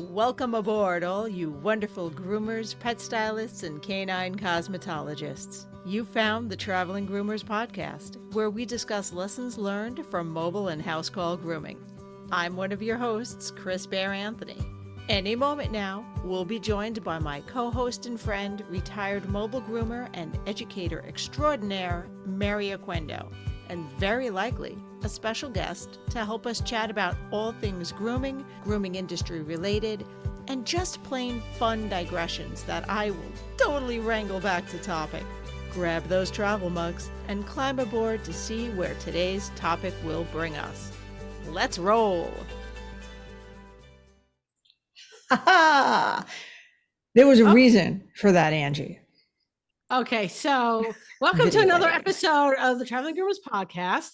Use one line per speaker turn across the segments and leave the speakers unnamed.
Welcome aboard, all you wonderful groomers, pet stylists, and canine cosmetologists. You found the Traveling Groomers Podcast, where we discuss lessons learned from mobile and house call grooming. I'm one of your hosts, Chris Bear Anthony. Any moment now, we'll be joined by my co-host and friend, retired mobile groomer and educator extraordinaire, Mary Aquendo, and very likely a special guest to help us chat about all things grooming, grooming industry related, and just plain fun digressions that I will totally wrangle back to topic. Grab those travel mugs and climb aboard to see where today's topic will bring us. Let's roll.
There was a reason for that, Anjie.
Okay, so welcome to another episode of the Traveling Groomers Podcast.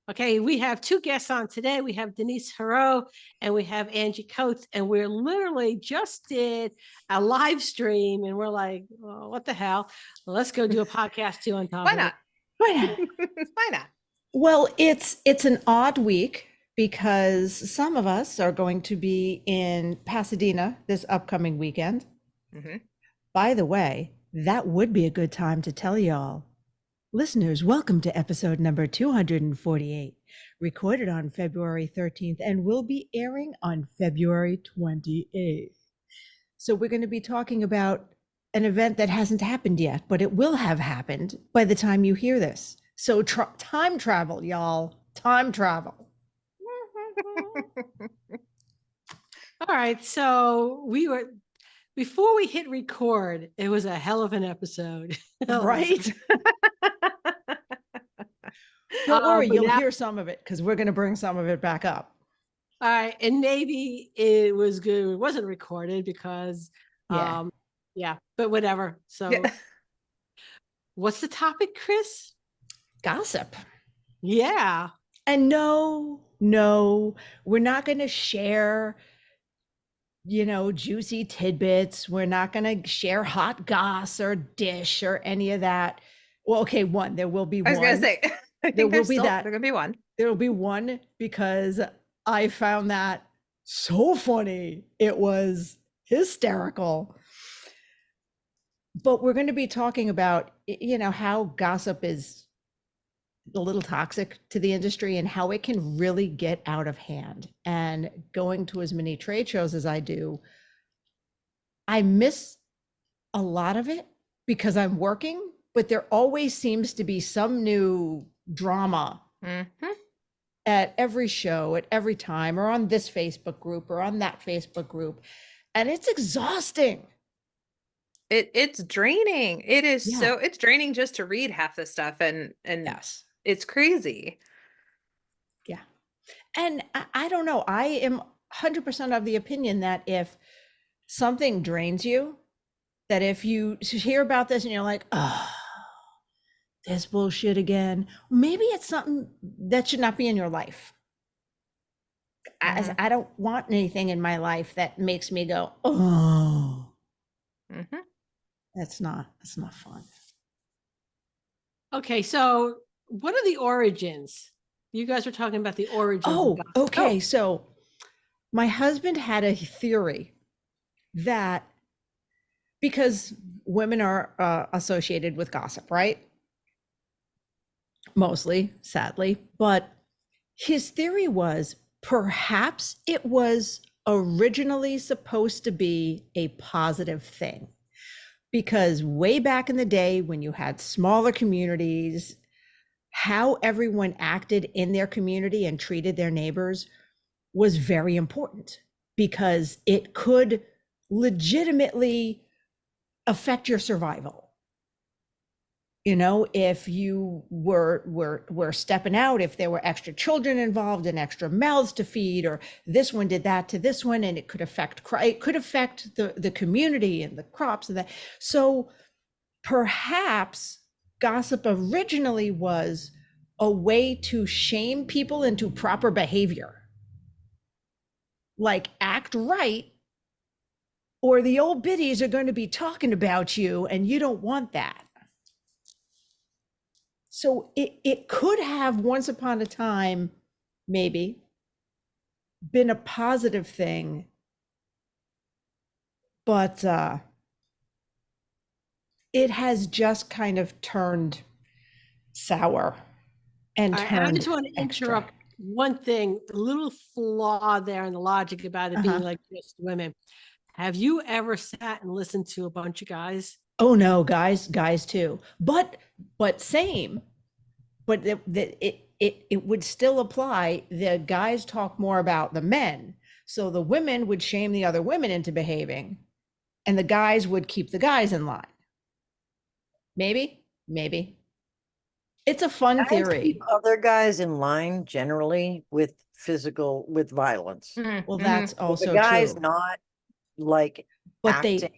Okay, we have two guests on today. We have Denise Hero and we have Anjie Coates, and we're literally just did a live stream, and we're like, oh, what the hell? Well, let's go do a podcast too on top
Why
of
not?
it.
Why not?
Why not?
Well, it's an odd week because some of us are going to be in Pasadena this upcoming weekend.
Mm-hmm.
By the way, that would be a good time to tell y'all. Listeners, welcome to episode number 248, recorded on February 13th and will be airing on February 28th. So we're going to be talking about an event that hasn't happened yet, but it will have happened by the time you hear this. So time travel, y'all. Time travel.
All right, so before we hit record, it was a hell of an episode.
Right? Don't worry, you'll hear some of it because we're going to bring some of it back up.
All right, and maybe it was good. It wasn't recorded because, but whatever. So, what's the topic, Chris?
Gossip.
Yeah.
And no, we're not going to share, juicy tidbits. We're not going to share hot goss or dish or any of that. Well, okay, there will be one.
I was going to say,
there will be that.
There will be one.
There will be one because I found that so funny. It was hysterical. But we're going to be talking about, how gossip is a little toxic to the industry and how it can really get out of hand. And going to as many trade shows as I do, I miss a lot of it because I'm working, but there always seems to be some new drama at every show, at every time, or on this Facebook group or on that Facebook group. And it's exhausting.
It's draining. It is it's draining just to read half the stuff and
yes,
it's crazy.
Yeah. And I don't know. I am 100% of the opinion that if something drains you, that if you hear about this and you're like, oh, this bullshit again, maybe it's something that should not be in your life. I don't want anything in my life that makes me go, oh, that's not fun.
Okay, so what are the origins? You guys were talking about the origins.
Oh, okay. So my husband had a theory that because women are associated with gossip, right? Mostly, sadly. But his theory was perhaps it was originally supposed to be a positive thing. Because way back in the day when you had smaller communities, how everyone acted in their community and treated their neighbors was very important because it could legitimately affect your survival. If you were stepping out, if there were extra children involved and extra mouths to feed, or this one did that to this one, and it could affect the community and the crops and that. So perhaps gossip originally was a way to shame people into proper behavior, like act right, or the old biddies are going to be talking about you, and you don't want that. So it could have once upon a time, maybe, been a positive thing but it has just kind of turned sour and
I
turned
just want to
extra.
interrupt one thing, a little flaw there in the logic about it being like just women. Have you ever sat and listened to a bunch of guys?
Oh no, guys too. But same. But it would still apply. The guys talk more about the men. So the women would shame the other women into behaving, and the guys would keep the guys in line. Maybe. It's a fun
Guys
theory.
keep other guys in line generally with violence.
Well, that's
If
also
the guy's
true.
not like
But
acting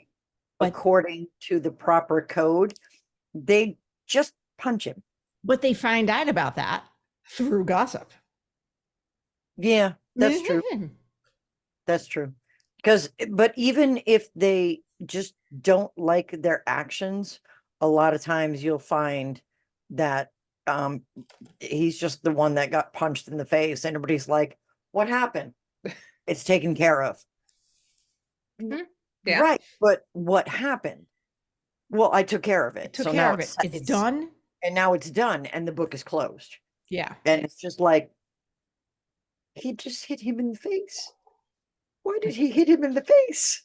according to the proper code, they just punch him.
But they find out about that through gossip.
Yeah, that's true. That's true. But even if they just don't like their actions, a lot of times you'll find that he's just the one that got punched in the face, and everybody's like, what happened? It's taken care of.
Yeah.
Right, but what happened? Well, I took care of it.
Took
so
care
now
of it. It's done.
And now it's done, and the book is closed.
Yeah.
And it's just like, he just hit him in the face. Why did he hit him in the face?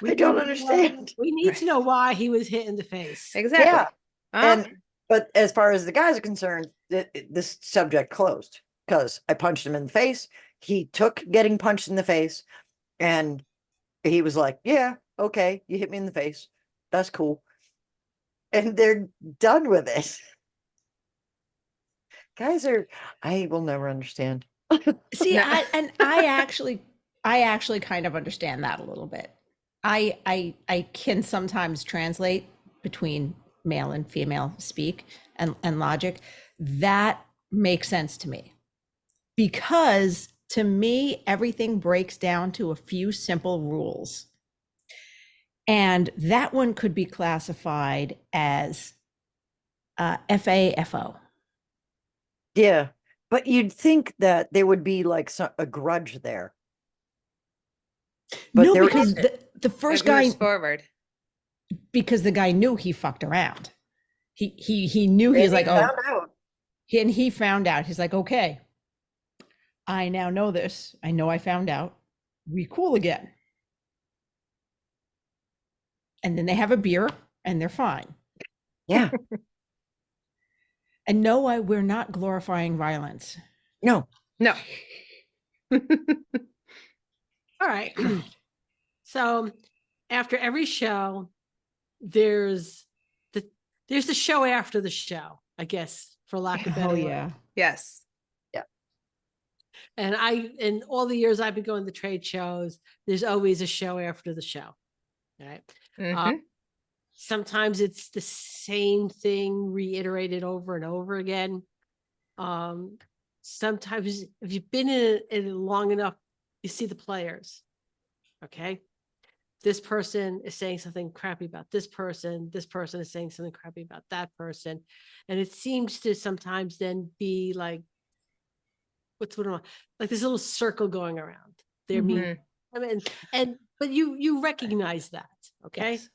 I don't understand.
We need to know why he was hit in the face.
Exactly.
Yeah. But as far as the guys are concerned, this subject closed because I punched him in the face. He took getting punched in the face, and he was like, yeah, okay, you hit me in the face. That's cool. And they're done with it. Guys I will never understand.
See, I actually kind of understand that a little bit. I can sometimes translate between male and female speak and logic. That makes sense to me, because to me, everything breaks down to a few simple rules. And that one could be classified as FAFO.
Yeah. But you'd think that there would be like a grudge there. But
no, because the first guy
forward.
Because the guy knew he fucked around. He knew he was like, oh, and he found out. He's like, okay, I now know this. I know I found out. We cool again. And then they have a beer and they're fine.
Yeah.
And no, we're not glorifying violence.
No.
All right. So after every show, there's the show after the show, I guess, for lack of better word.
Yeah.
Yes.
Yeah.
And in all the years I've been going to trade shows, there's always a show after the show. All right. Sometimes it's the same thing reiterated over and over again. Sometimes if you've been in it long enough, you see the players. Okay. This person is saying something crappy about this person. This person is saying something crappy about that person. And it seems to sometimes then be like, like this little circle going around. They're mean. But you recognize that. Okay.
Yes.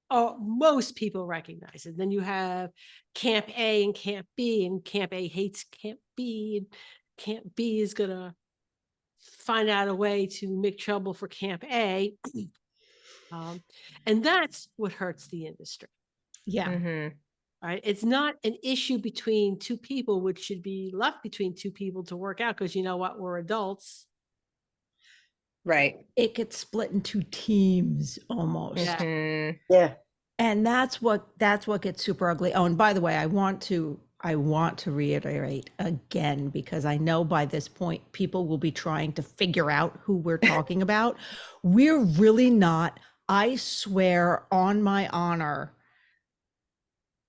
Oh, most people recognize it. Then you have Camp A and Camp B, and Camp A hates Camp B, and Camp B is gonna find out a way to make trouble for Camp A. And that's what hurts the industry.
Yeah.
Right. It's not an issue between two people, which should be left between two people to work out, because you know what? We're adults.
Right.
It gets split into teams almost.
Yeah.
And that's what gets super ugly. Oh, and by the way, I want to reiterate again, because I know by this point people will be trying to figure out who we're talking about. We're really not, I swear on my honor,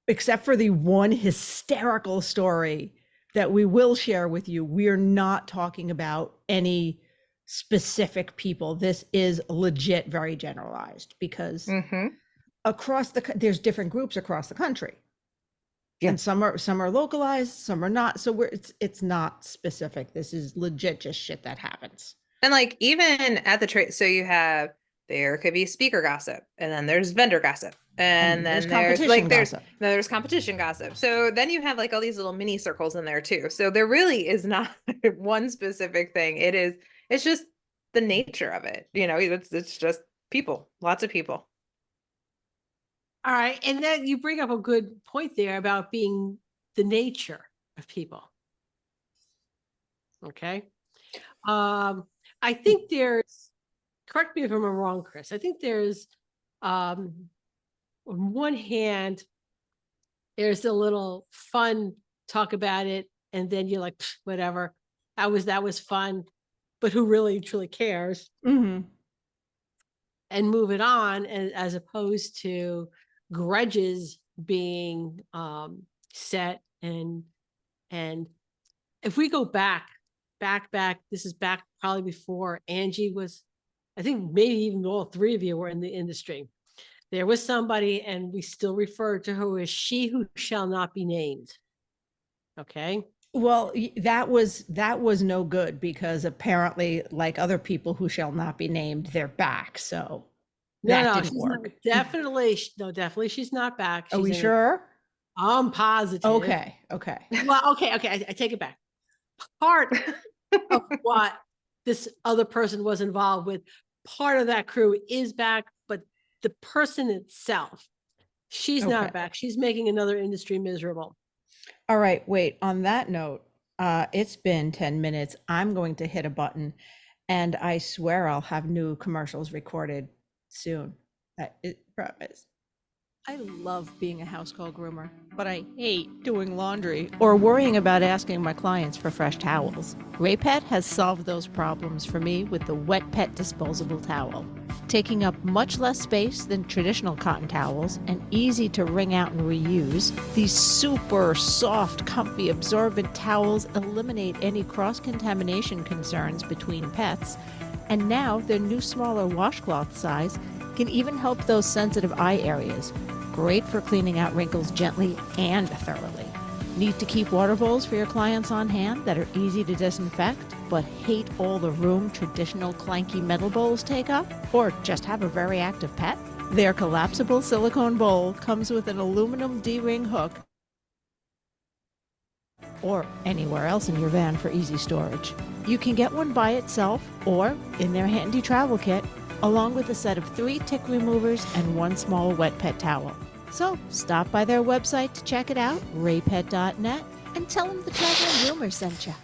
except for the one hysterical story that we will share with you, we're not talking about any specific people. This is legit very generalized, because there's different groups across the country. Yeah. And some are localized, some are not. So it's not specific. This is legit just shit that happens.
And like even at the trade, so you have there could be speaker gossip, and then there's vendor gossip, and then there's competition gossip. So then you have like all these little mini circles in there too. So there really is not one specific thing. It's just the nature of it. It's just people, lots of people.
All right. And then you bring up a good point there about being the nature of people. Okay. I think correct me if I'm wrong, Chris. I think there's, on one hand, there's a little fun talk about it. And then you're like, whatever, that was fun, but who really truly cares?
Mm-hmm.
And move it on, as opposed to grudges being set. And if we go back, this is back probably before Anjie was, I think maybe even all three of you were in the industry. There was somebody, and we still refer to her as she who shall not be named. Okay.
Well, that was no good, because apparently, like other people who shall not be named, they're back. So that didn't work.
Definitely, she's not back.
Are we sure?
I'm positive.
Okay.
Well, okay. I take it back. Part of what this other person was involved with, part of that crew is back, but the person itself, she's not back. She's making another industry miserable.
All right, wait. On that note, it's been 10 minutes. I'm going to hit a button, and I swear I'll have new commercials recorded soon. I promise. I love being a house call groomer, but I hate doing laundry or worrying about asking my clients for fresh towels. Raypet has solved those problems for me with the Wet Pet disposable towel. Taking up much less space than traditional cotton towels and easy to wring out and reuse, these super soft, comfy, absorbent towels eliminate any cross-contamination concerns between pets. And now their new smaller washcloth size can even help those sensitive eye areas. Great for cleaning out wrinkles gently and thoroughly. Need to keep water bowls for your clients on hand that are easy to disinfect, but hate all the room traditional clanky metal bowls take up? Or just have a very active pet? Their collapsible silicone bowl comes with an aluminum D-ring hook, or anywhere else in your van for easy storage. You can get one by itself or in their handy travel kit, along with a set of 3 tick removers and 1 small wet pet towel. So stop by their website to check it out, raypet.net, and tell them the Traveling Groomers sent you.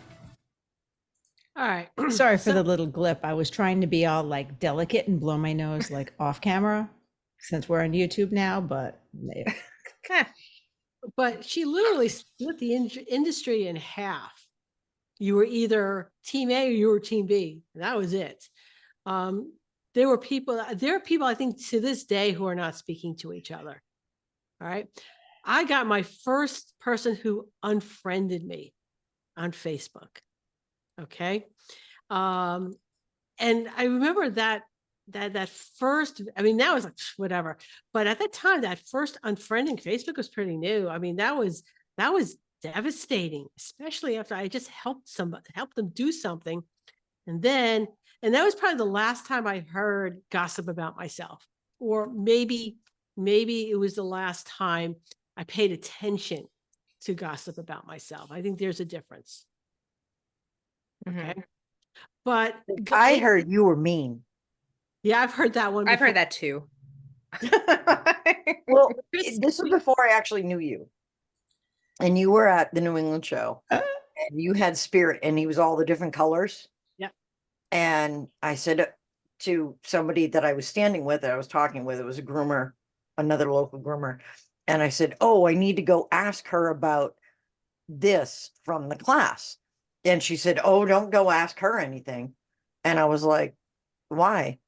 All right.
Sorry for the little glip. I was trying to be all like delicate and blow my nose like off camera, since we're on YouTube now, but
But she literally split the industry in half. You were either team A or you were team B. And that was it. There are people I think to this day who are not speaking to each other. All right. I got my first person who unfriended me on Facebook. Okay. And I remember that first, I mean, that was like whatever, but at that time, that first unfriending Facebook was pretty new. I mean, that was devastating, especially after I just helped them do something. And that was probably the last time I heard gossip about myself, or maybe it was the last time I paid attention to gossip about myself. I think there's a difference. Okay. But
I heard you were mean.
Yeah, I've heard that one before.
I've heard that too.
Well, this was before I actually knew you. And you were at the New England show. And you had Spirit, and he was all the different colors.
Yeah.
And I said to somebody that I was standing with, that I was talking with, it was a groomer, another local groomer. And I said, oh, I need to go ask her about this from the class. And she said, oh, don't go ask her anything. And I was like, why?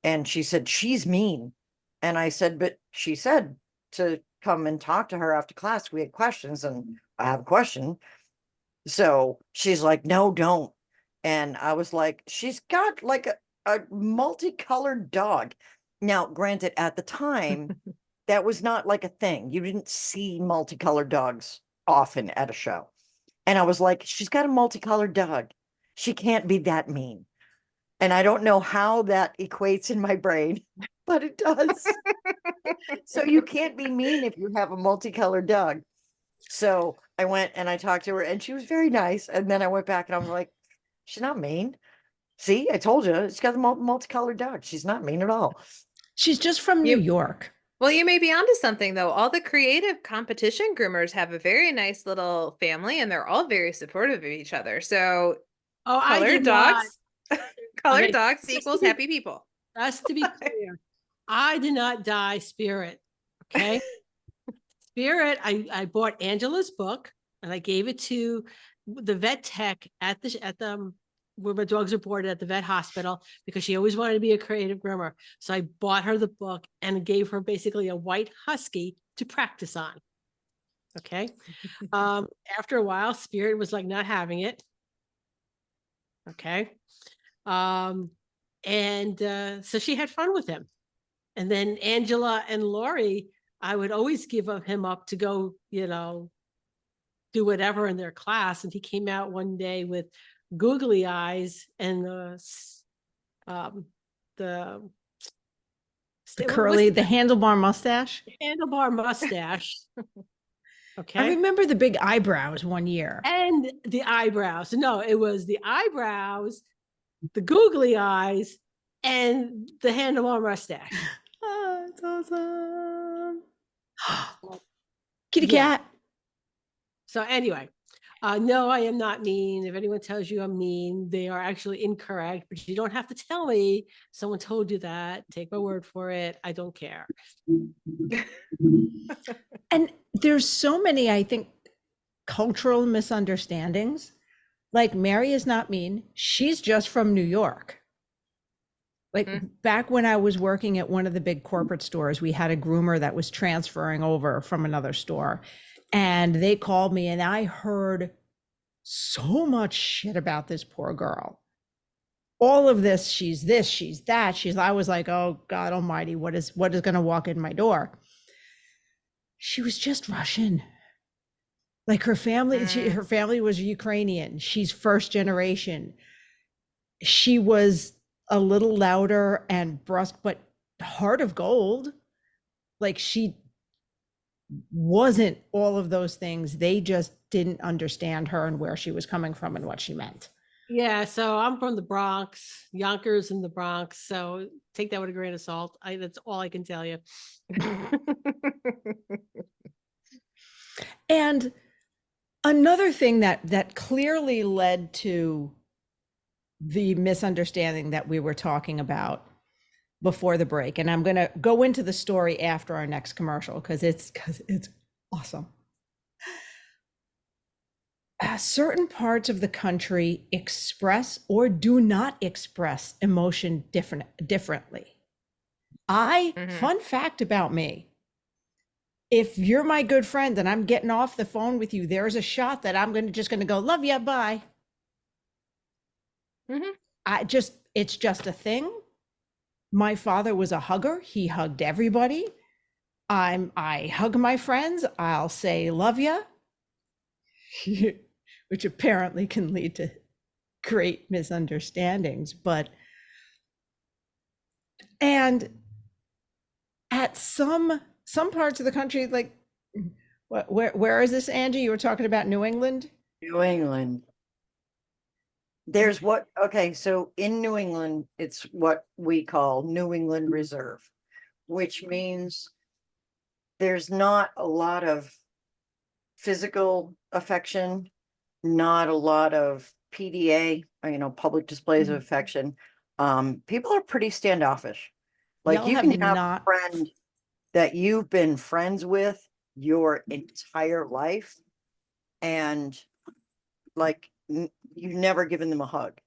And she said, she's mean. And I said, but she said to come and talk to her after class. We had questions, and I have a question. So she's like, no, don't. And I was like, she's got like a multicolored dog. Now, granted, at the time, that was not like a thing. You didn't see multicolored dogs often at a show. And I was like, she's got a multicolored dog. She can't be that mean. And I don't know how that equates in my brain, but it does. So you can't be mean if you have a multicolored dog. So I went and I talked to her and she was very nice. And then I went back and I was like, she's not mean. See, I told you, she's got a multicolored dog. She's not mean at all.
She's just from New York.
Well, you may be onto something though. All the creative competition groomers have a very nice little family and they're all very supportive of each other. So colored dogs, colored dogs equals happy people.
Just to be clear, I did not dye Spirit. Okay. Spirit, I bought Angela's book and I gave it to the vet tech at the where my dogs are boarded at the vet hospital because she always wanted to be a creative groomer. So I bought her the book and gave her basically a white husky to practice on. Okay. After a while, Spirit was like not having it. Okay. So she had fun with him. And then Angela and Lori, I would always give him up to go, do whatever in their class. And he came out one day with googly eyes and the
handlebar mustache.
Handlebar mustache. Okay.
I remember the big eyebrows one year.
And the eyebrows. No, it was the eyebrows, the googly eyes, and the handlebar mustache.
Oh, that's awesome. Kitty cat.
So anyway, no, I am not mean. If anyone tells you I'm mean, they are actually incorrect, but you don't have to tell me. Someone told you that. Take my word for it. I don't care.
And there's so many, I think, cultural misunderstandings. Like Mary is not mean. She's just from New York. Like back when I was working at one of the big corporate stores, we had a groomer that was transferring over from another store. And they called me and I heard so much shit about this poor girl. All of this, she's that. I was like, oh God almighty, what is going to walk in my door? She was just Russian. Like her family was Ukrainian. She's first generation. She was a little louder and brusque, but heart of gold. Like she wasn't all of those things. They just didn't understand her and where she was coming from and what she meant.
Yeah, so I'm from the Bronx, Yonkers in the Bronx. So take that with a grain of salt. That's all I can tell you.
And another thing that clearly led to the misunderstanding that we were talking about before the break, and I'm going to go into the story after our next commercial because it's awesome. Certain parts of the country express or do not express emotion differently. Fun fact about me, if you're my good friend and I'm getting off the phone with you, there's a shot that I'm just going to go, love ya, bye. It's just a thing. My father was a hugger. He hugged everybody. I hug my friends. I'll say, love ya, which apparently can lead to great misunderstandings. And at some parts of the country, like where is this, Anjie? You were talking about New England?
New England. There's so in New England, it's what we call New England Reserve, which means there's not a lot of physical affection, not a lot of PDA, public displays of affection. People are pretty standoffish. Like you can have a friend that you've been friends with your entire life and like you've never given them a hug,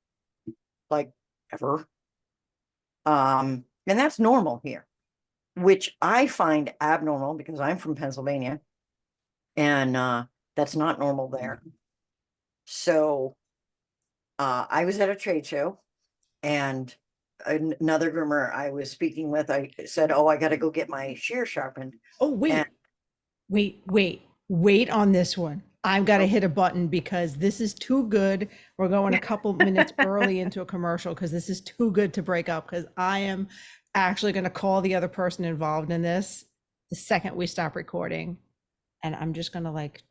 like ever. And that's normal here, which I find abnormal because I'm from Pennsylvania and that's not normal there. So I was at a trade show and another groomer I was speaking with, I said, oh, I got to go get my shears sharpened.
Oh, wait on this one. I've got to hit a button because this is too good. We're going a couple minutes early into a commercial because this is too good to break up, because I am actually going to call the other person involved in this the second we stop recording. And I'm just going to like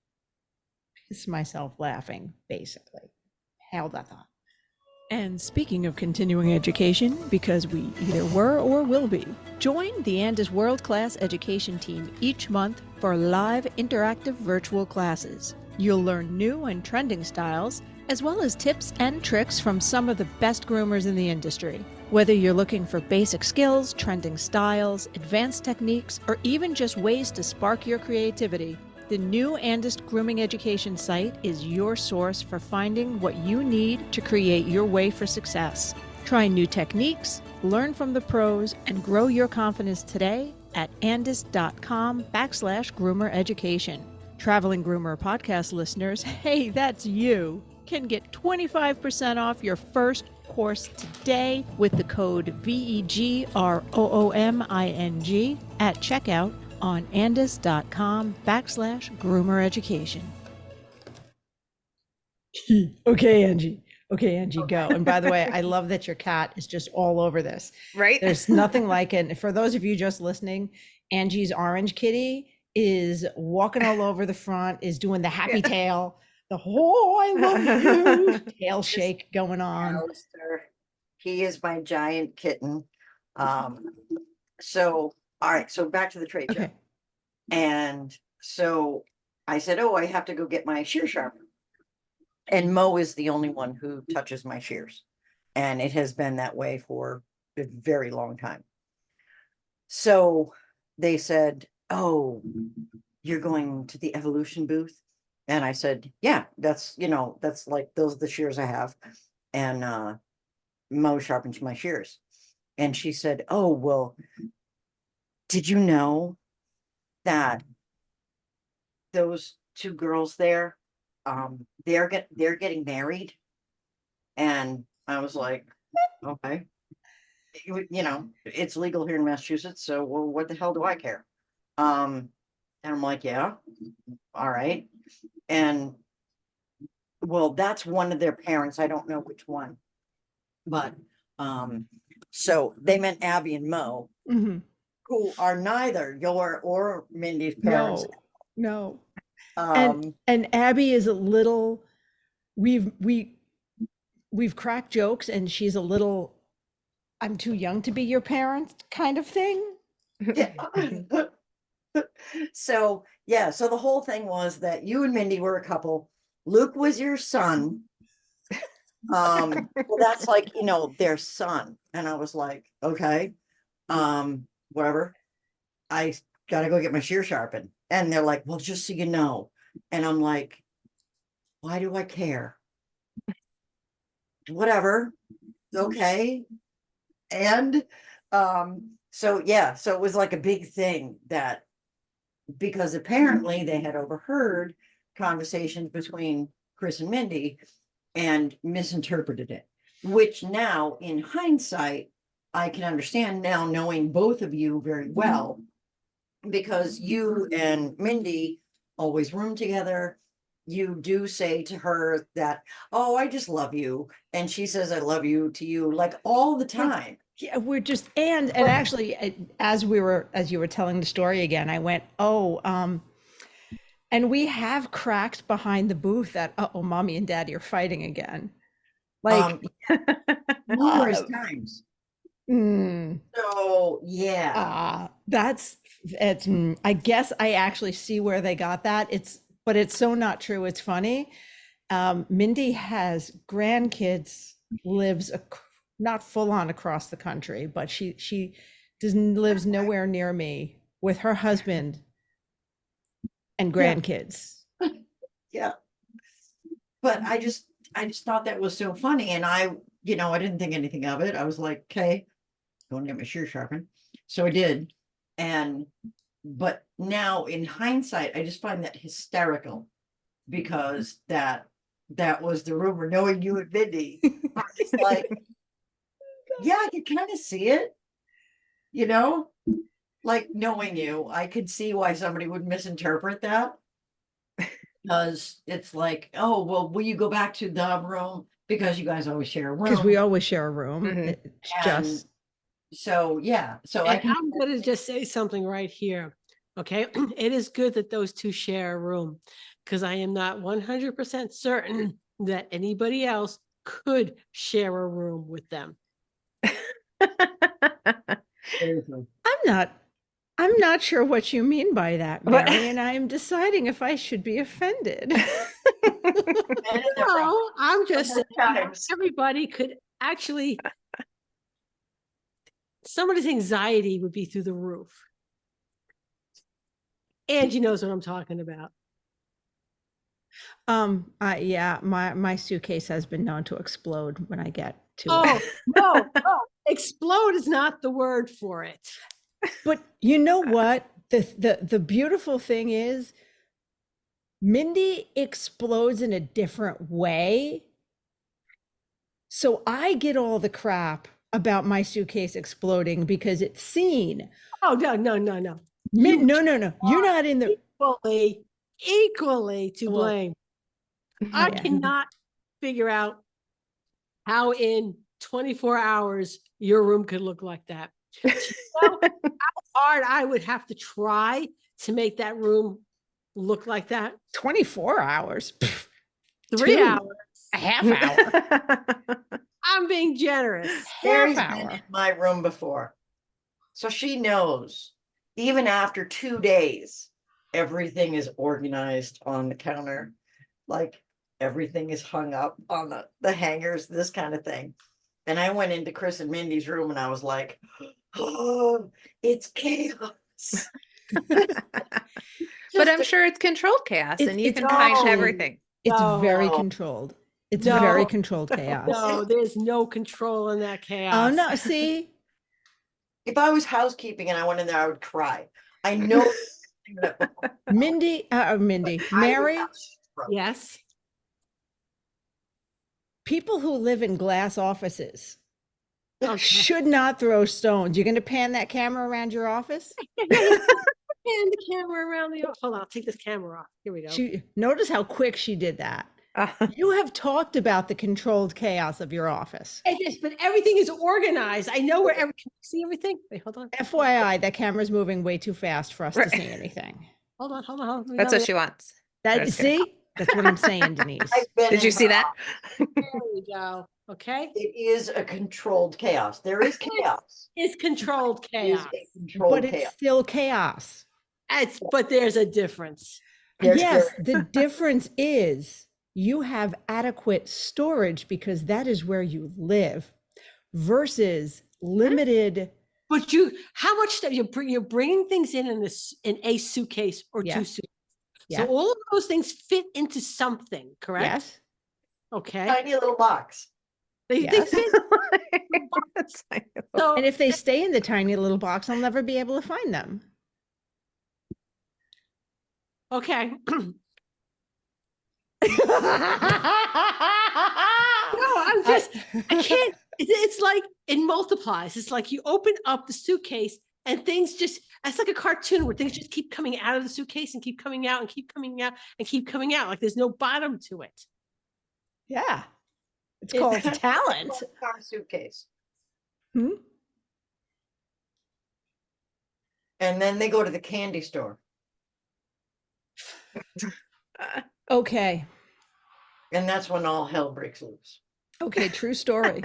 piss myself laughing, basically. Held that thought.
And speaking of continuing education, because we either were or will be, join the Andis World-Class Education team each month for live interactive virtual classes. You'll learn new and trending styles, as well as tips and tricks from some of the best groomers in the industry. Whether you're looking for basic skills, trending styles, advanced techniques, or even just ways to spark your creativity, the new Andis Grooming Education site is your source for finding what you need to create your way for success. Try new techniques, learn from the pros, and grow your confidence today at andis.com/groomer education. Traveling Groomer Podcast listeners, hey, that's you, can get 25% off your first course today with the code VEGROOMING at checkout on andis.com/groomer education.
Okay, Angie. Okay, Angie, go. And by the way, I love that your cat is just all over this.
Right?
There's nothing like it. For those of you just listening, Angie's orange kitty is walking all over the front, is doing the happy tail, the whole I love you tail shake going on.
Alistair, he is my giant kitten. So, all right, so back to the trade show.
Okay.
And so I said, oh, I have to go get my shear sharpener. And Mo is the only one who touches my shears. And it has been that way for a very long time. So they said, oh, you're going to the Evolution booth? And I said, yeah, that's like, those are the shears I have. And Mo sharpens my shears. And she said, oh, well, did you know that those two girls there, they're getting married? And I was like, okay, it's legal here in Massachusetts, so well, what the hell do I care? And I'm like, yeah, all right. And well, that's one of their parents. I don't know which one, but so they meant Abby and Mo,
Mm-hmm.
who are neither your or Mindy's parents.
No.
Um,
and Abby is a little, we've cracked jokes, and she's a little, I'm too young to be your parent kind of thing.
yeah. So the whole thing was that you and Mindy were a couple. Luke was your son. Well, that's like, their son. And I was like, okay, whatever. I gotta go get my shear sharpened. And they're like, well, just so you know. And I'm like, why do I care? Whatever. Okay. And so it was like a big thing, that because apparently they had overheard conversations between Chris and Mindy and misinterpreted it, which now in hindsight, I can understand now, knowing both of you very well, because you and Mindy always room together. You do say to her that, oh, I just love you. And she says, I love you to you, like all the time.
Yeah, we're just, and actually, as you were telling the story again, I went, and we have cracked behind the booth that, mommy and daddy are fighting again. Like,
numerous times. So yeah.
I guess I actually see where they got that. But it's so not true. It's funny. Mindy has grandkids, lives not full on across the country, but she lives nowhere near me with her husband and grandkids.
Yeah. But I just thought that was so funny. And I didn't think anything of it. I was like, okay, going to get my shear sharpened. So I did. But now in hindsight, I just find that hysterical, because that was the rumor, knowing you and Mindy. It's like, yeah, I could kind of see it, like knowing you, I could see why somebody would misinterpret that. because it's like, oh, well, will you go back to the room? Because you guys always share a room.
Because we always share a room.
Mhm.
It's just
so yeah. So
And I'm going to just say something right here. Okay. It is good that those two share a room, because I am not 100% certain that anybody else could share a room with them.
I'm not sure what you mean by that, Mary, and I am deciding if I should be offended.
No, I'm just saying everybody could actually, somebody's anxiety would be through the roof. Angie knows what I'm talking about.
Yeah, my suitcase has been known to explode when I get to
it. No, explode is not the word for it.
But you know what? The beautiful thing is, Mindy explodes in a different way. So I get all the crap about my suitcase exploding because it's seen.
Oh, no.
No. You're not in the
equally to blame. I cannot figure out how in 24 hours your room could look like that. How hard I would have to try to make that room look like that.
24 hours.
3 hours.
A half hour.
I'm being generous.
Mary's been in my room before. So she knows, even after 2 days, everything is organized on the counter. Like everything is hung up on the hangers, this kind of thing. And I went into Chris and Mindy's room and I was like, oh, it's chaos.
But I'm sure it's controlled chaos and you can find everything.
It's very controlled. It's very controlled chaos.
No, there's no control in that chaos.
Oh, no. See?
If I was housekeeping and I went in there, I would cry. I know.
Mary?
Yes.
People who live in glass offices should not throw stones. You're going to pan that camera around your office?
Pan the camera around the office. Hold on, I'll take this camera off. Here we go.
Notice how quick she did that. You have talked about the controlled chaos of your office.
Yes, but everything is organized. I know where can you see everything? Wait, hold on.
FYI, that camera's moving way too fast for us to see anything.
Hold on.
That's what she wants.
See? That's what I'm saying, Denise.
Did you see that?
There we go. Okay.
It is a controlled chaos. There is chaos.
It's controlled chaos.
It's still chaos.
But there's a difference.
Yes, the difference is you have adequate storage because that is where you live versus limited.
But how much stuff you're bringing things in a suitcase or two suitcases. So all of those things fit into something, correct?
Yes.
Okay.
Tiny little box.
They fit.
And if they stay in the tiny little box, I'll never be able to find them.
Okay. No, I can't. It's like it multiplies. It's like you open up the suitcase and things it's like a cartoon where things just keep coming out of the suitcase and keep coming out and keep coming out and keep coming out. Like there's no bottom to it.
Yeah. It's called talent.
Car suitcase.
Hmm?
And then they go to the candy store.
Okay.
And that's when all hell breaks loose.
Okay, true story.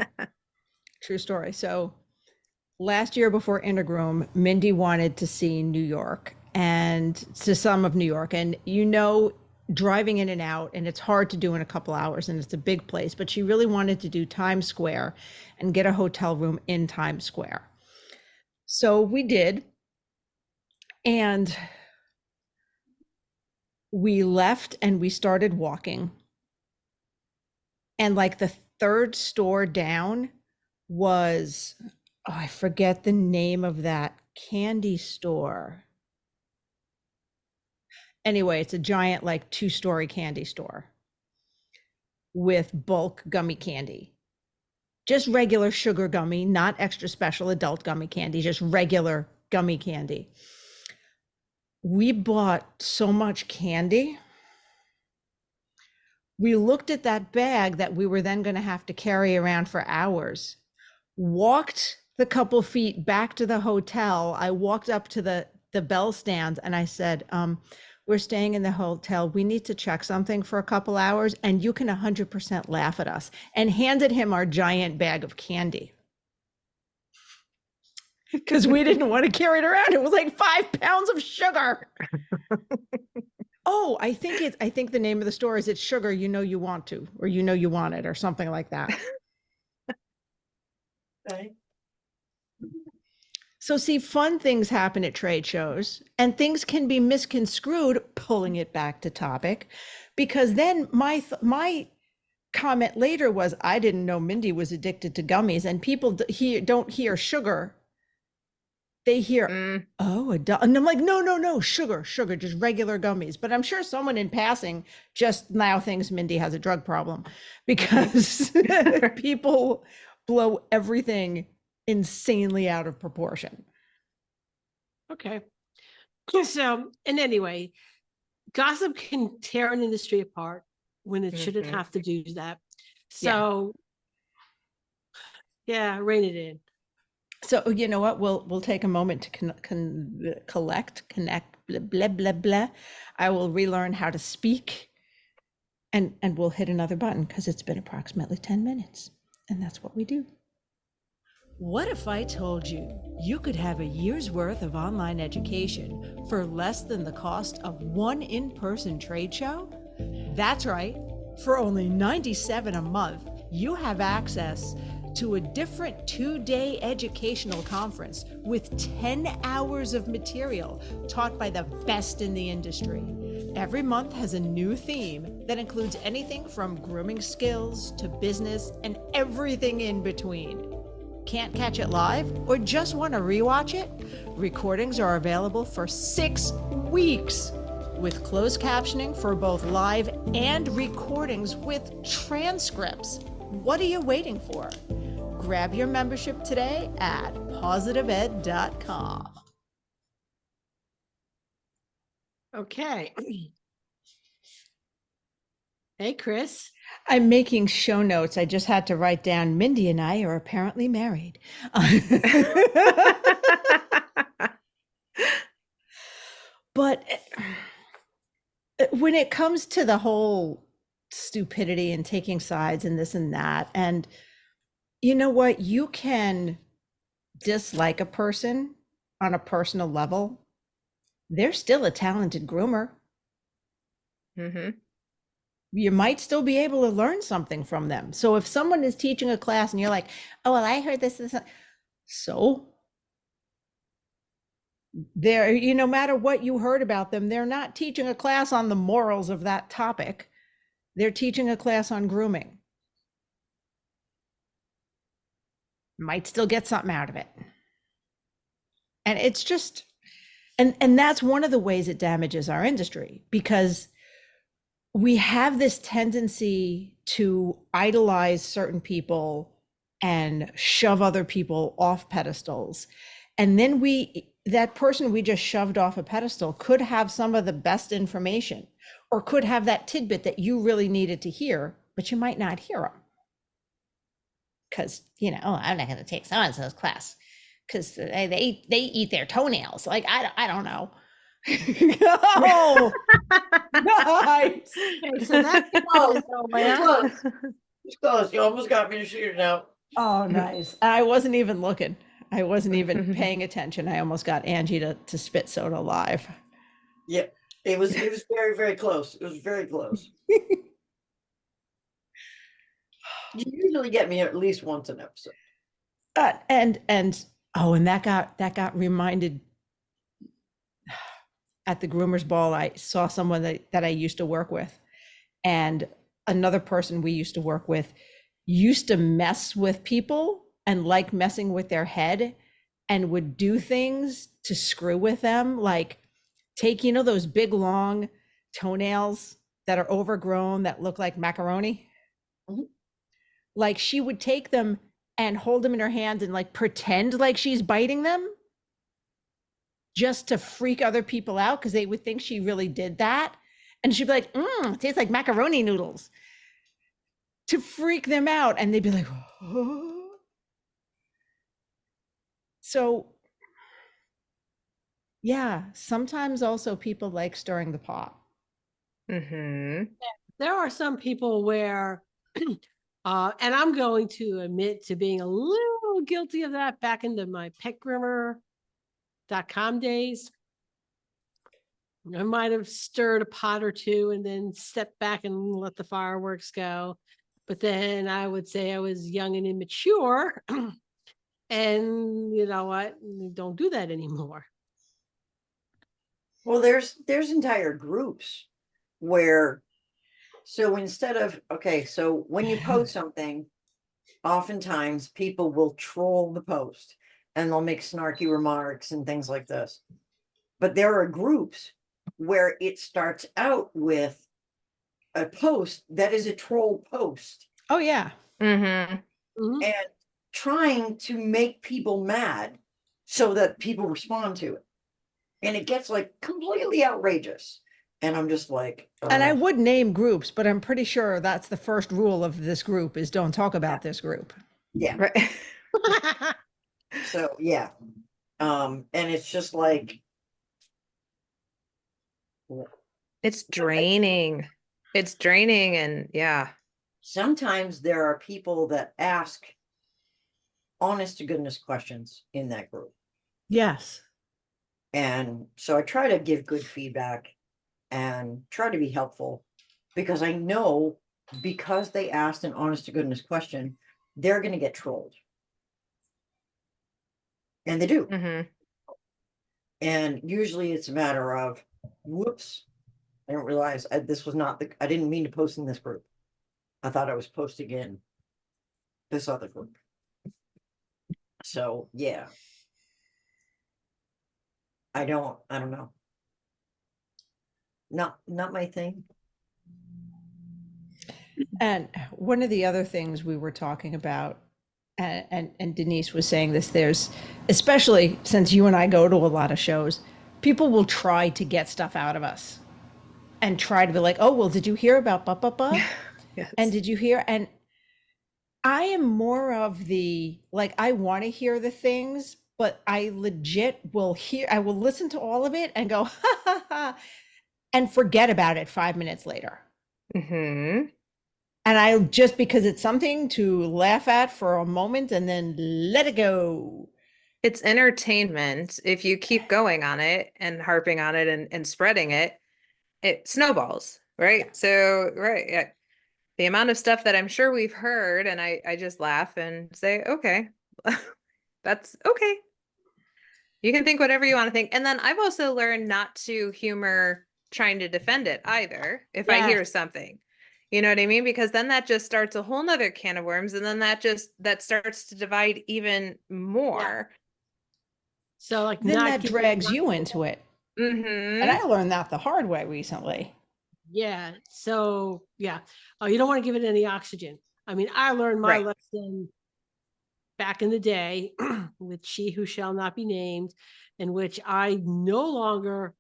True story. So last year before Intergroom, Mindy wanted to see New York and to some of New York. And driving in and out, and it's hard to do in a couple hours, and it's a big place, but she really wanted to do Times Square and get a hotel room in Times Square. So we did. And we left and we started walking. And like the third store down was, I forget the name of that candy store. Anyway, it's a giant, like 2-story candy store with bulk gummy candy. Just regular sugar gummy, not extra special adult gummy candy, just regular gummy candy. We bought so much candy. We looked at that bag that we were then going to have to carry around for hours, walked the couple feet back to the hotel. I walked up to the bell stands and I said, we're staying in the hotel. We need to check something for a couple hours and you can 100% laugh at us, and handed him our giant bag of candy. Because we didn't want to carry it around. It was like 5 pounds of sugar. Oh, I think the name of the store is It's Sugar You Know You Want To, or You Know You Want It, or something like that.
Okay.
So see, fun things happen at trade shows, and things can be misconstrued, pulling it back to topic, because then my comment later was, I didn't know Mindy was addicted to gummies, and people don't hear sugar. They hear, oh, and I'm like, no, sugar, just regular gummies. But I'm sure someone in passing just now thinks Mindy has a drug problem, because people blow everything insanely out of proportion.
Okay. So, and anyway, gossip can tear an industry apart when it shouldn't have to do that. So, yeah, rein it in.
So you know what? We'll take a moment to connect, blah, blah, blah. I will relearn how to speak, and we'll hit another button, because it's been approximately 10 minutes, and that's what we do. What if I told you you could have a year's worth of online education for less than the cost of one in-person trade show? That's right. For only $97 a month, you have access to a different 2-day educational conference with 10 hours of material taught by the best in the industry. Every month has a new theme that includes anything from grooming skills to business and everything in between. Can't catch it live or just want to rewatch it? Recordings are available for 6 weeks with closed captioning for both live and recordings with transcripts. What are you waiting for? Grab your membership today at positiveed.com.
Okay. Hey, Chris.
I'm making show notes. I just had to write down, Mindy and I are apparently married. But when it comes to the whole stupidity and taking sides and this and that, and you know what, you can dislike a person on a personal level. They're still a talented groomer. You might still be able to learn something from them. So if someone is teaching a class and you're like, oh, well, I heard this. So they're, no matter what you heard about them, they're not teaching a class on the morals of that topic. They're teaching a class on grooming. Might still get something out of it. And it's just, and that's one of the ways it damages our industry, because we have this tendency to idolize certain people and shove other people off pedestals. And then that person we just shoved off a pedestal could have some of the best information, or could have that tidbit that you really needed to hear, but you might not hear them. Because, I'm not going to take so-and-so's class because they eat their toenails. Like, I don't know. Oh, nice.
Okay, so that's close.
Close. You almost got me to shoot it out.
Oh, nice. I wasn't even looking. I wasn't even paying attention. I almost got Angie to spit soda live.
Yeah, it was very, very close. It was very close. You usually get me at least once an episode.
And that got reminded at the groomers ball. I saw someone that I used to work with, and another person we used to work with used to mess with people and like messing with their head, and would do things to screw with them, like take, those big long toenails that are overgrown that look like macaroni. Like, she would take them and hold them in her hand and like pretend like she's biting them, just to freak other people out, because they would think she really did that. And she'd be like, it tastes like macaroni noodles. to freak them out, and they'd be like, oh. So yeah, sometimes also people like stirring the pot.
There are some people where, and I'm going to admit to being a little guilty of that back into my petgroomer.com days. I might have stirred a pot or two and then stepped back and let the fireworks go. But then I would say I was young and immature. And you know what? Don't do that anymore.
Well, there's entire groups where, so instead of, okay, so when you post something, oftentimes people will troll the post and they'll make snarky remarks and things like this. But there are groups where it starts out with a post that is a troll post.
Oh yeah.
And trying to make people mad so that people respond to it. And it gets like completely outrageous. And I'm just like,
and I would name groups, but I'm pretty sure that's the first rule of this group is don't talk about this group.
Yeah.
Right.
So yeah. And it's just like,
it's draining. It's draining. And yeah.
Sometimes there are people that ask honest to goodness questions in that group.
Yes.
And so I try to give good feedback and try to be helpful, because I know because they asked an honest to goodness question, they're going to get trolled. And they do. And usually it's a matter of, whoops, I didn't realize this was not I didn't mean to post in this group. I thought I was posting in this other group. So yeah. I don't know. Not my thing.
And one of the other things we were talking about, and Denise was saying this, there's, especially since you and I go to a lot of shows, people will try to get stuff out of us and try to be like, oh, well, did you hear about blah, blah, blah? Yes. And did you hear? And I am more of the, like, I want to hear the things, but I legit will I will listen to all of it and go, ha, ha, ha, and forget about it 5 minutes later. And I just, because it's something to laugh at for a moment and then let it go.
It's entertainment. If you keep going on it and harping on it and spreading it, it snowballs, right? Yeah. So, right. Yeah. The amount of stuff that I'm sure we've heard, and I just laugh and say, okay, that's okay. You can think whatever you want to think. And then I've also learned not to humor trying to defend it either. If I hear something, you know what I mean? Because then that just starts a whole nother can of worms. And then that starts to divide even more.
So like
then that drags you into it. And I learned that the hard way recently.
Yeah. So yeah. Oh, you don't want to give it any oxygen. I mean, I learned my lesson back in the day with She Who Shall Not Be Named, in which I no longer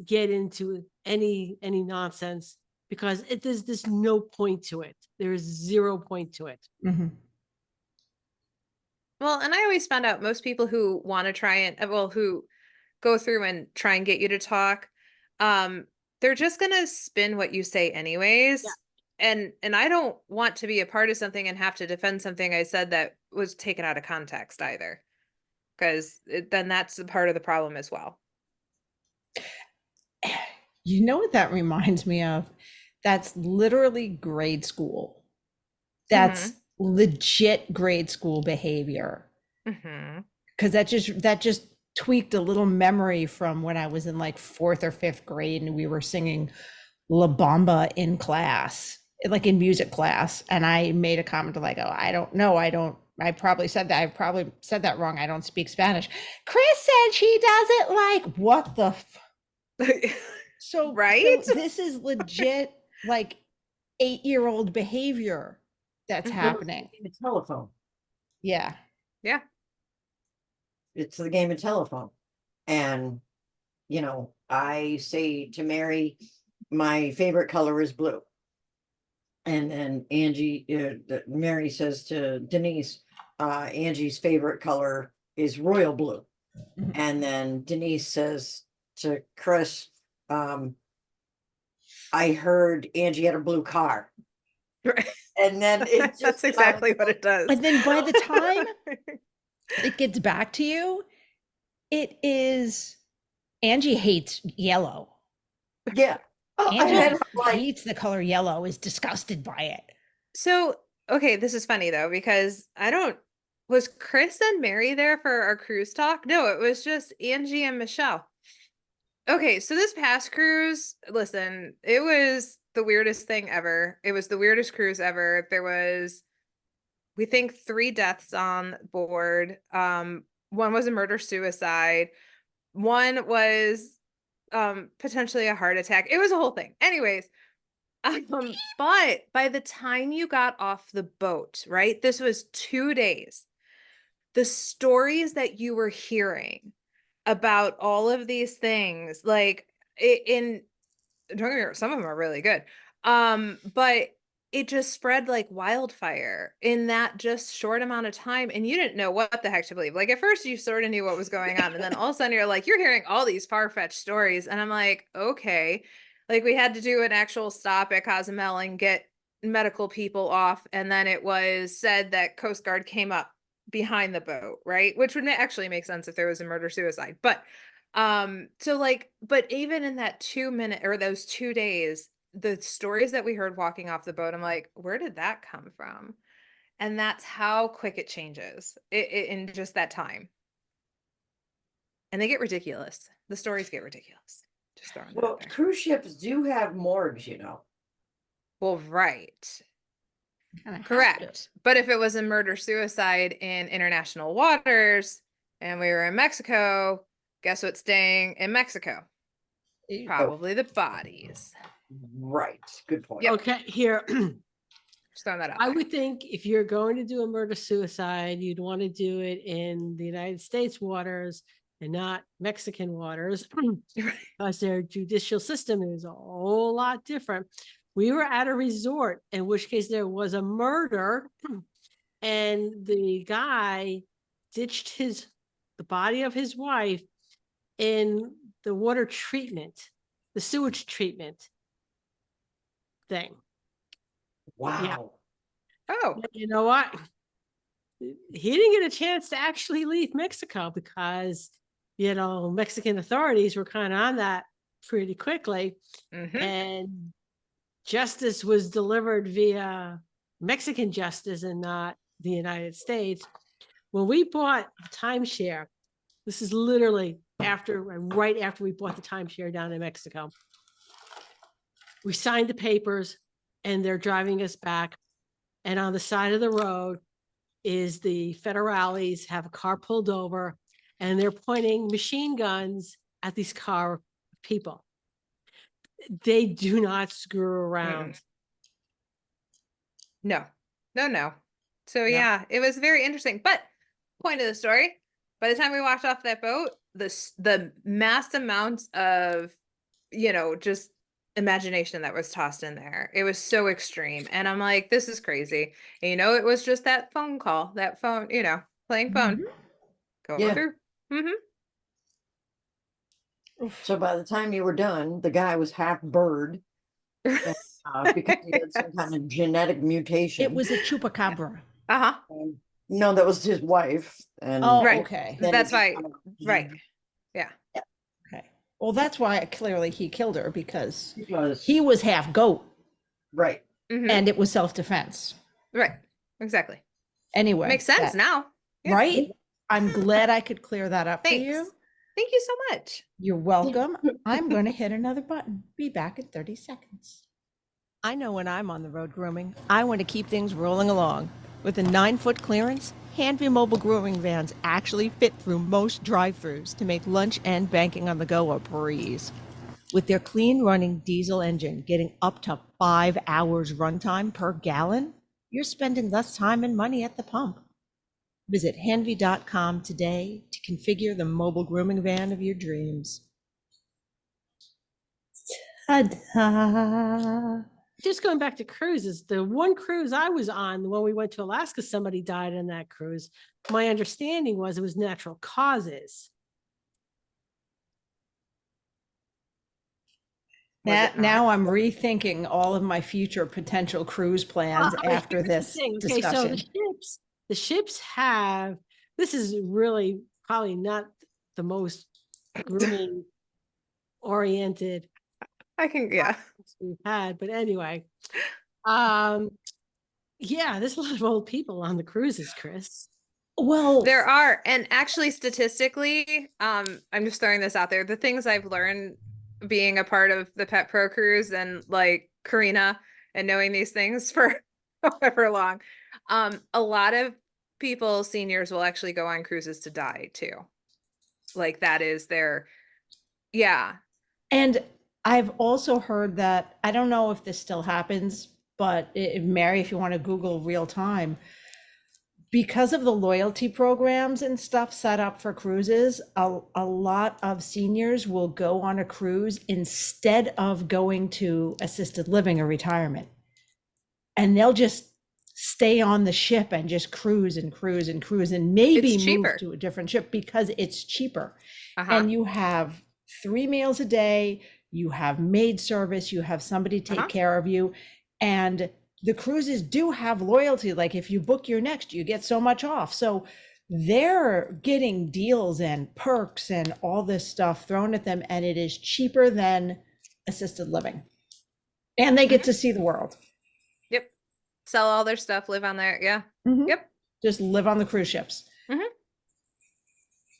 get into any nonsense, because there's no point to it. There's 0 point to it.
Well, and I always found out most people who want to try and, who go through and try and get you to talk, they're just going to spin what you say anyways. Yeah. And I don't want to be a part of something and have to defend something I said that was taken out of context either, because then that's a part of the problem as well.
You know what that reminds me of? That's literally grade school. That's legit grade school behavior. Because that just tweaked a little memory from when I was in like 4th or 5th grade and we were singing La Bamba in class, like in music class. And I made a comment like, oh, I don't know. I probably said that wrong. I don't speak Spanish. Chris said she doesn't like, what the so this is legit like 8-year-old behavior that's happening.
It's telephone.
Yeah.
Yeah.
It's the game of telephone. And, you know, I say to Mary, my favorite color is blue. And then Mary says to Denise, Angie's favorite color is royal blue.
Mhm.
And then Denise says to Chris, I heard Angie had a blue car.
Right.
And then it just
That's exactly what it does.
And then by the time it gets back to you, it is Angie hates yellow.
Yeah.
Angie hates the color yellow, is disgusted by it.
So, okay, this is funny though, because was Chris and Mary there for our cruise talk? No, it was just Angie and Michelle. Okay, so this past cruise, listen, it was the weirdest thing ever. It was the weirdest cruise ever. There was, we think, 3 deaths on board. One was a murder suicide. One was potentially a heart attack. It was a whole thing. Anyways, but by the time you got off the boat, right? This was 2 days. The stories that you were hearing about all of these things, like don't get me wrong, some of them are really good. But it just spread like wildfire in that just short amount of time. And you didn't know what the heck to believe. Like at first you sort of knew what was going on. And then all of a sudden you're hearing all these far-fetched stories. And I'm like, okay. Like we had to do an actual stop at Cozumel and get medical people off. And then it was said that Coast Guard came up behind the boat, right? Which would actually make sense if there was a murder suicide. But but even in that 2 minute or those 2 days, the stories that we heard walking off the boat, I'm like, where did that come from? And that's how quick it changes in just that time. And they get ridiculous. The stories get ridiculous. Just throwing that out there.
Cruise ships do have morgues,
Well, right. Correct. But if it was a murder suicide in international waters and we were in Mexico, guess what's staying in Mexico? Probably the bodies.
Right. Good point.
Yep. Okay, here.
Just throwing that out.
I would think if you're going to do a murder suicide, you'd want to do it in the United States waters and not Mexican waters, because their judicial system is a whole lot different. We were at a resort, in which case there was a murder, and the guy ditched the body of his wife in the water treatment, the sewage treatment thing.
Wow.
Yeah.
Oh.
But you know what? He didn't get a chance to actually leave Mexico because, Mexican authorities were kind of on that pretty quickly.
Mm-hmm.
And justice was delivered via Mexican justice and not the United States. When we bought the timeshare, this is literally right after we bought the timeshare down in Mexico. We signed the papers and they're driving us back. And on the side of the road is the federales have a car pulled over and they're pointing machine guns at these car people. They do not screw around.
No. So yeah, it was very interesting. But point of the story, by the time we walked off that boat, the mass amount of, just imagination that was tossed in there. It was so extreme. And I'm like, this is crazy. And, it was just that phone call, playing phone. Going through. Mm-hmm.
So by the time you were done, the guy was half bird because he had some kind of genetic mutation.
It was a chupacabra.
Uh-huh.
No, that was his wife. And
right.
Okay.
That's why. Right. Yeah.
Okay. Well, that's why clearly he killed her, because he was half goat.
Right.
Mm-hmm.
And it was self-defense.
Right. Exactly.
Anyway.
Makes sense now.
Yeah. Right? I'm glad I could clear that up
Thanks.
for you.
Thank you so much.
You're welcome. I'm going to hit another button. Be back in 30 seconds. I know when I'm on the road grooming, I want to keep things rolling along. With a 9-foot clearance, Handview mobile grooming vans actually fit through most drive-thrus to make lunch and banking on the go a breeze. With their clean running diesel engine getting up to 5 hours runtime per gallon, you're spending less time and money at the pump. Visit Handview.com today to configure the mobile grooming van of your dreams. Ta-da!
just going back to cruises, the one cruise I was on, when we went to Alaska, somebody died on that cruise. My understanding was it was natural causes.
Now I'm rethinking all of my future potential cruise plans after this discussion.
So the ships have, this is really probably not the most grooming oriented we've had, but anyway, yeah, there's a lot of old people on the cruises, Chris.
Well, there are, and actually statistically, I'm just throwing this out there, the things I've learned being a part of the Pet Pro cruise and like Karina and knowing these things for however long, a lot of people, seniors, will actually go on cruises to die too. Like that is their, yeah.
And I've also heard that, I don't know if this still happens, but Mary, if you want to Google real time, because of the loyalty programs and stuff set up for cruises, a lot of seniors will go on a cruise instead of going to assisted living or retirement. And they'll just stay on the ship and just cruise and cruise and cruise and maybe move to a different ship because it's cheaper. And you have 3 meals a day, you have maid service, you have somebody take care of you. And the cruises do have loyalty. Like if you book your next, you get so much off. So they're getting deals and perks and all this stuff thrown at them. And it is cheaper than assisted living. And they get to see the world.
Yep. Sell all their stuff, live on there. Yeah. Yep.
Just live on the cruise ships.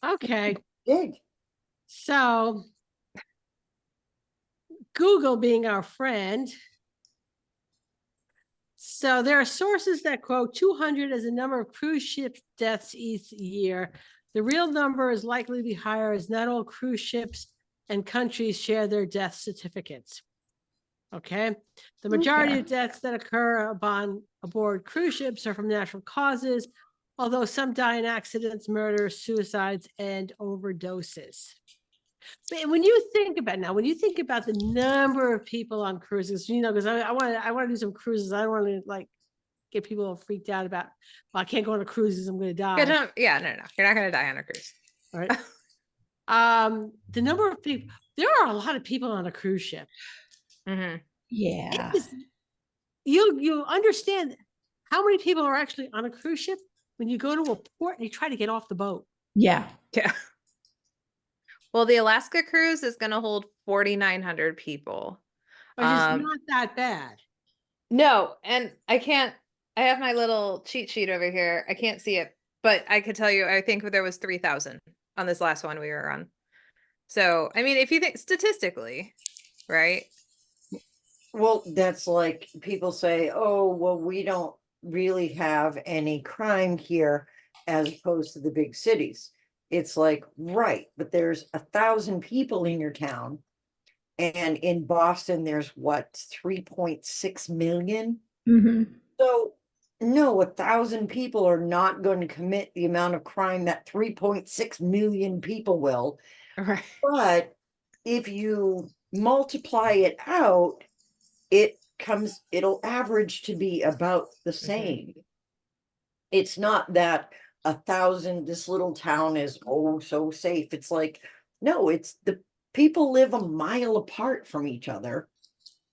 Okay.
Big.
So Google being our friend. So there are sources that quote 200 as the number of cruise ship deaths each year. The real number is likely to be higher as not all cruise ships and countries share their death certificates. Okay. The majority of deaths that occur aboard cruise ships are from natural causes, although some die in accidents, murders, suicides, and overdoses. But when you think about the number of people on cruises, you know, because I want to do some cruises. I don't want to like get people all freaked out about, well, I can't go on a cruise because I'm going to die.
No, you're not going to die on a cruise.
All right. The number of people, there are a lot of people on a cruise ship.
Yeah.
You understand how many people are actually on a cruise ship when you go to a port and you try to get off the boat.
Yeah.
Well, the Alaska cruise is going to hold 4,900 people.
Which is not that bad.
No, and I have my little cheat sheet over here. I can't see it, but I could tell you, I think there was 3,000 on this last one we were on. So, I mean, if you think statistically, right?
Well, that's like people say, oh, well, we don't really have any crime here as opposed to the big cities. It's like, right, but there's 1,000 people in your town. And in Boston, there's what, 3.6 million? So no, 1,000 people are not going to commit the amount of crime that 3.6 million people will.
Right.
But if you multiply it out, it'll average to be about the same. It's not that 1,000, this little town is so safe. It's like, no, it's the people live a mile apart from each other.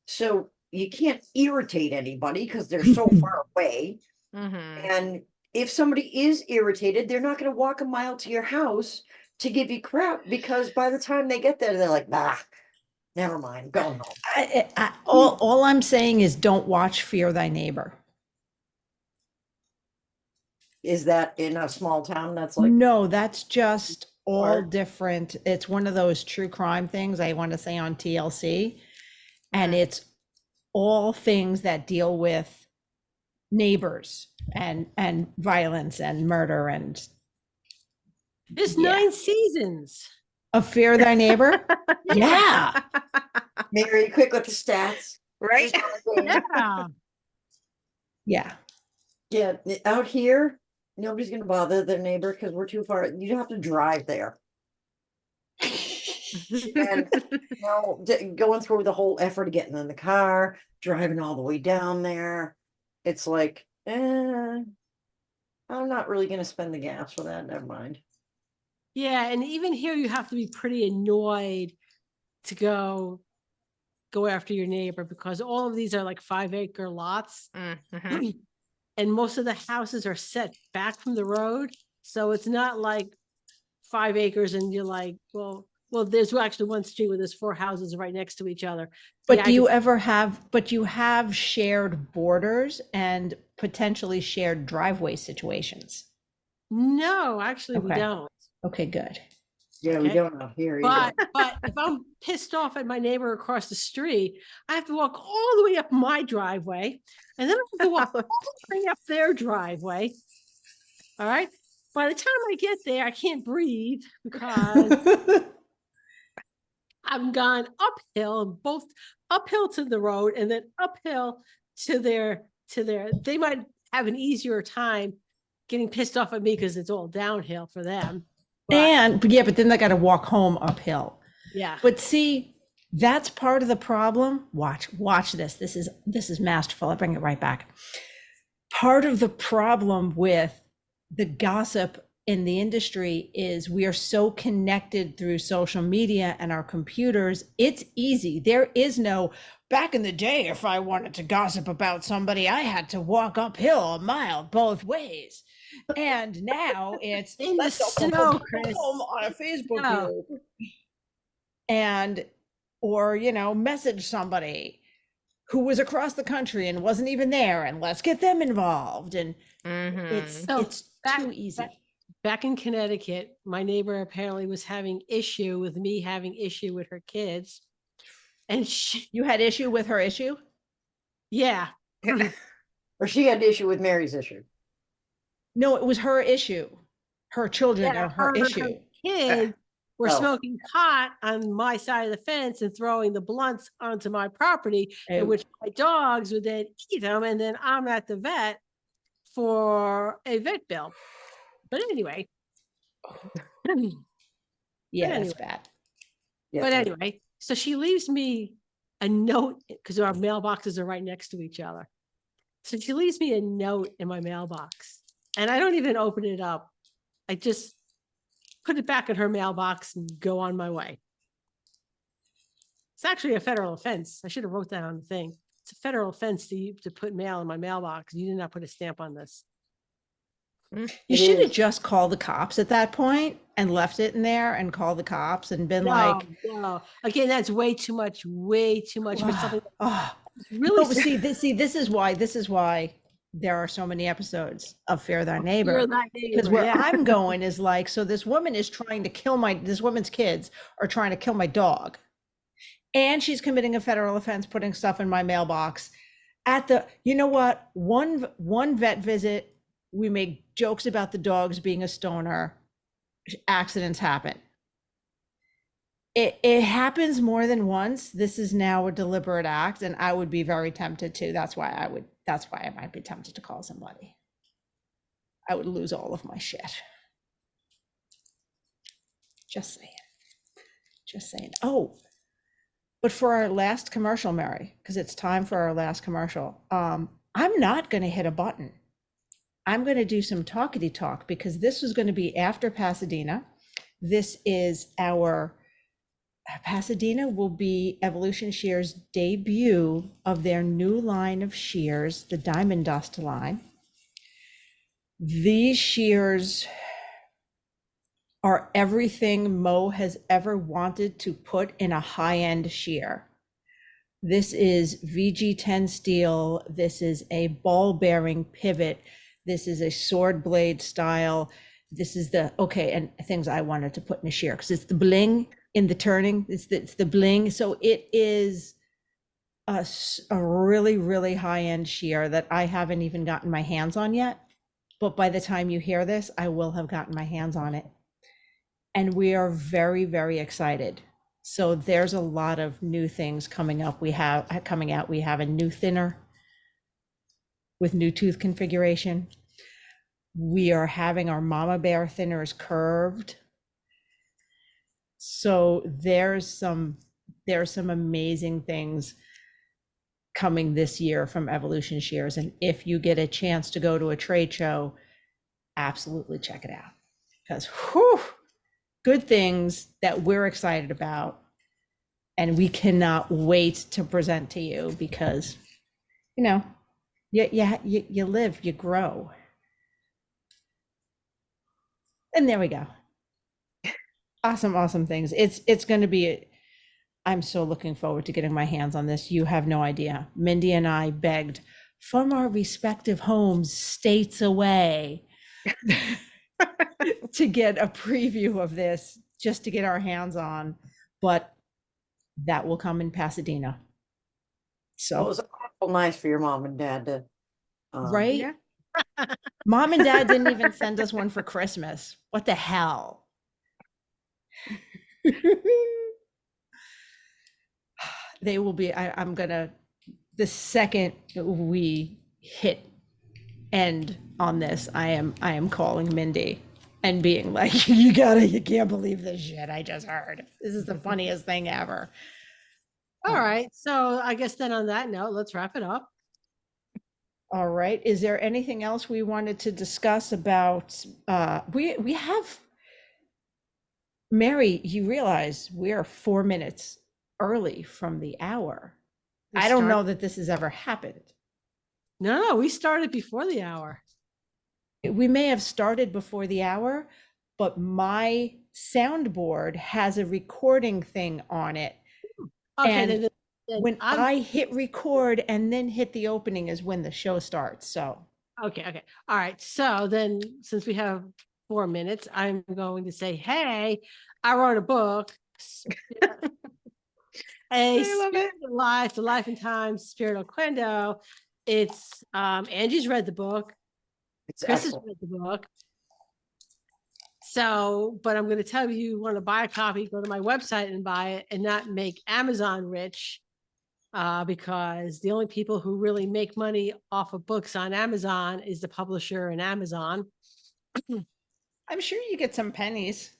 So you can't irritate anybody because they're so far away. And if somebody is irritated, they're not going to walk a mile to your house to give you crap, because by the time they get there, they're like, never mind, go home.
All I'm saying is don't watch Fear Thy Neighbor.
Is that in a small town? That's like,
no, that's just all different. It's one of those true crime things, I want to say, on TLC. And it's all things that deal with neighbors and violence and murder and
there's 9 seasons
of Fear Thy Neighbor. Yeah.
Mary, quick with the stats.
Right.
Yeah.
Out here, nobody's going to bother their neighbor because we're too far. You have to drive there. And going through the whole effort of getting in the car, driving all the way down there, it's like, I'm not really going to spend the gas for that. Never mind.
Yeah, and even here you have to be pretty annoyed to go after your neighbor, because all of these are like 5-acre lots.
Mm-hmm.
And most of the houses are set back from the road. So it's not like 5 acres and you're like, well, there's actually one street where there's 4 houses right next to each other.
But do you ever have, but you have shared borders and potentially shared driveway situations?
No, actually we don't.
Okay, good.
Yeah, we don't have here either.
But if I'm pissed off at my neighbor across the street, I have to walk all the way up my driveway, and then I have to walk all the way up their driveway. All right. By the time I get there, I can't breathe because I've gone uphill, both uphill to the road and then uphill to their. They might have an easier time getting pissed off at me because it's all downhill for them.
But then they got to walk home uphill.
Yeah.
But see, that's part of the problem. Watch this. This is masterful. I bring it right back. Part of the problem with the gossip in the industry is we are so connected through social media and our computers. It's easy. There is no, back in the day, if I wanted to gossip about somebody, I had to walk uphill a mile both ways. And now it's let's go home on a Facebook group and or message somebody who was across the country and wasn't even there, and let's get them involved. And it's too easy.
Back in Connecticut, my neighbor apparently was having issue with me having issue with her kids. And
you had issue with her issue?
Yeah.
Or she had issue with Mary's issue.
No, it was her issue. Her children are her issue.
Her kids were smoking pot on my side of the fence and throwing the blunts onto my property, in which my dogs would then eat them. And then I'm at the vet for a vet bill. But anyway.
That's bad.
But anyway, so she leaves me a note because our mailboxes are right next to each other. So she leaves me a note in my mailbox. And I don't even open it up. I just put it back in her mailbox and go on my way. It's actually a federal offense. I should have wrote that on the thing. It's a federal offense to put mail in my mailbox. You did not put a stamp on this.
You should have just called the cops at that point and left it in there and called the cops and been
no. Again, that's way too much for something.
Really? This is why there are so many episodes of Fear Thy Neighbor. Because where I'm going is like, so this woman is trying to kill this woman's kids are trying to kill my dog. And she's committing a federal offense, putting stuff in my mailbox. One vet visit, we make jokes about the dogs being a stoner. Accidents happen. It happens more than once. This is now a deliberate act, and I would be very tempted to. That's why I might be tempted to call somebody. I would lose all of my shit. Just saying. Oh, but for our last commercial, Mary, because it's time for our last commercial, I'm not going to hit a button. I'm going to do some talkity talk because this was going to be after Pasadena. This is Pasadena will be Evolution Shears' debut of their new line of shears, the Diamond Dust line. These shears are everything Mo has ever wanted to put in a high-end shear. This is VG10 steel. This is a ball bearing pivot. This is a sword blade style. This is and things I wanted to put in a shear because it's the bling in the turning. It's the bling. So it is a really, really high-end shear that I haven't even gotten my hands on yet. But by the time you hear this, I will have gotten my hands on it. And we are very, very excited. So there's a lot of new things coming out. We have a new thinner with new tooth configuration. We are having our mama bear thinners curved. So there's some amazing things coming this year from Evolution Shears. And if you get a chance to go to a trade show, absolutely check it out. Because good things that we're excited about. And we cannot wait to present to you because, you know, you live, you grow. And there we go. Awesome things. It's going to be, I'm so looking forward to getting my hands on this. You have no idea. Mindy and I begged from our respective homes, states away, to get a preview of this, just to get our hands on. But that will come in Pasadena. So
it was awful nice for your mom and dad to,
right?
Yeah.
Mom and dad didn't even send us one for Christmas. What the hell? They will be, I'm gonna, the second we hit end on this, I am calling Mindy and being like, you can't believe this shit I just heard. This is the funniest thing ever.
All right. So I guess then on that note, let's wrap it up.
All right. Is there anything else we wanted to discuss about, we have, Mary, you realize we are 4 minutes early from the hour. I don't know that this has ever happened.
No, we started before the hour.
We may have started before the hour, but my soundboard has a recording thing on it.
Okay.
And
then
when I hit record and then hit the opening is when the show starts. So.
Okay. All right. So then since we have 4 minutes, I'm going to say, hey, I wrote a book. The Life and Times, Spirit of Quendo. It's Angie's read the book. Chris has read the book. So, but I'm going to tell you want to buy a copy, go to my website and buy it and not make Amazon rich. Because the only people who really make money off of books on Amazon is the publisher and Amazon.
I'm sure you get some pennies.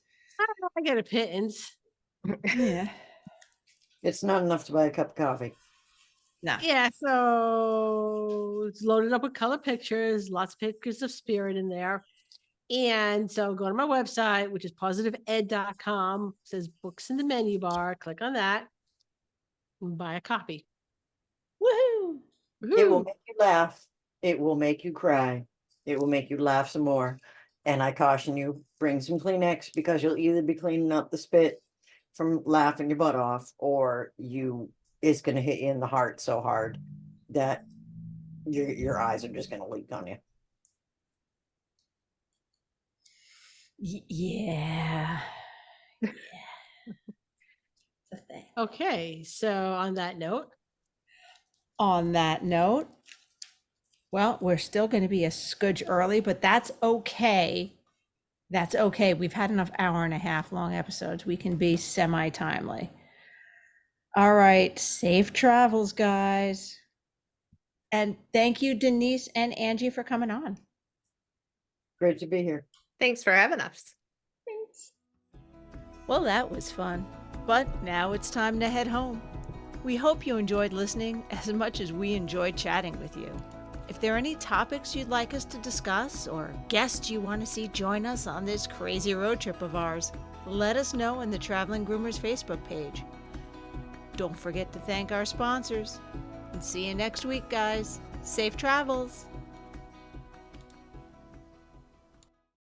I get a pittance.
Yeah.
It's not enough to buy a cup of coffee.
No.
Yeah, so it's loaded up with color pictures, lots of pictures of spirit in there. And so go to my website, which is positiveed.com. It says books in the menu bar. Click on that and buy a copy.
Woohoo!
It will make you laugh. It will make you cry. It will make you laugh some more. And I caution you, bring some Kleenex because you'll either be cleaning up the spit from laughing your butt off, or it's going to hit you in the heart so hard that your eyes are just going to leak on you.
Yeah.
Okay, so on that note,
well, we're still going to be a scudge early, but that's okay. That's okay. We've had enough 1.5 hour long episodes. We can be semi-timely. All right. Safe travels, guys. And thank you, Denise and Angie, for coming on.
Great to be here.
Thanks for having us.
Thanks.
Well, that was fun. But now it's time to head home. We hope you enjoyed listening as much as we enjoyed chatting with you. If there are any topics you'd like us to discuss or guests you want to see join us on this crazy road trip of ours, let us know in the Traveling Groomers Facebook page. Don't forget to thank our sponsors. And see you next week, guys. Safe travels.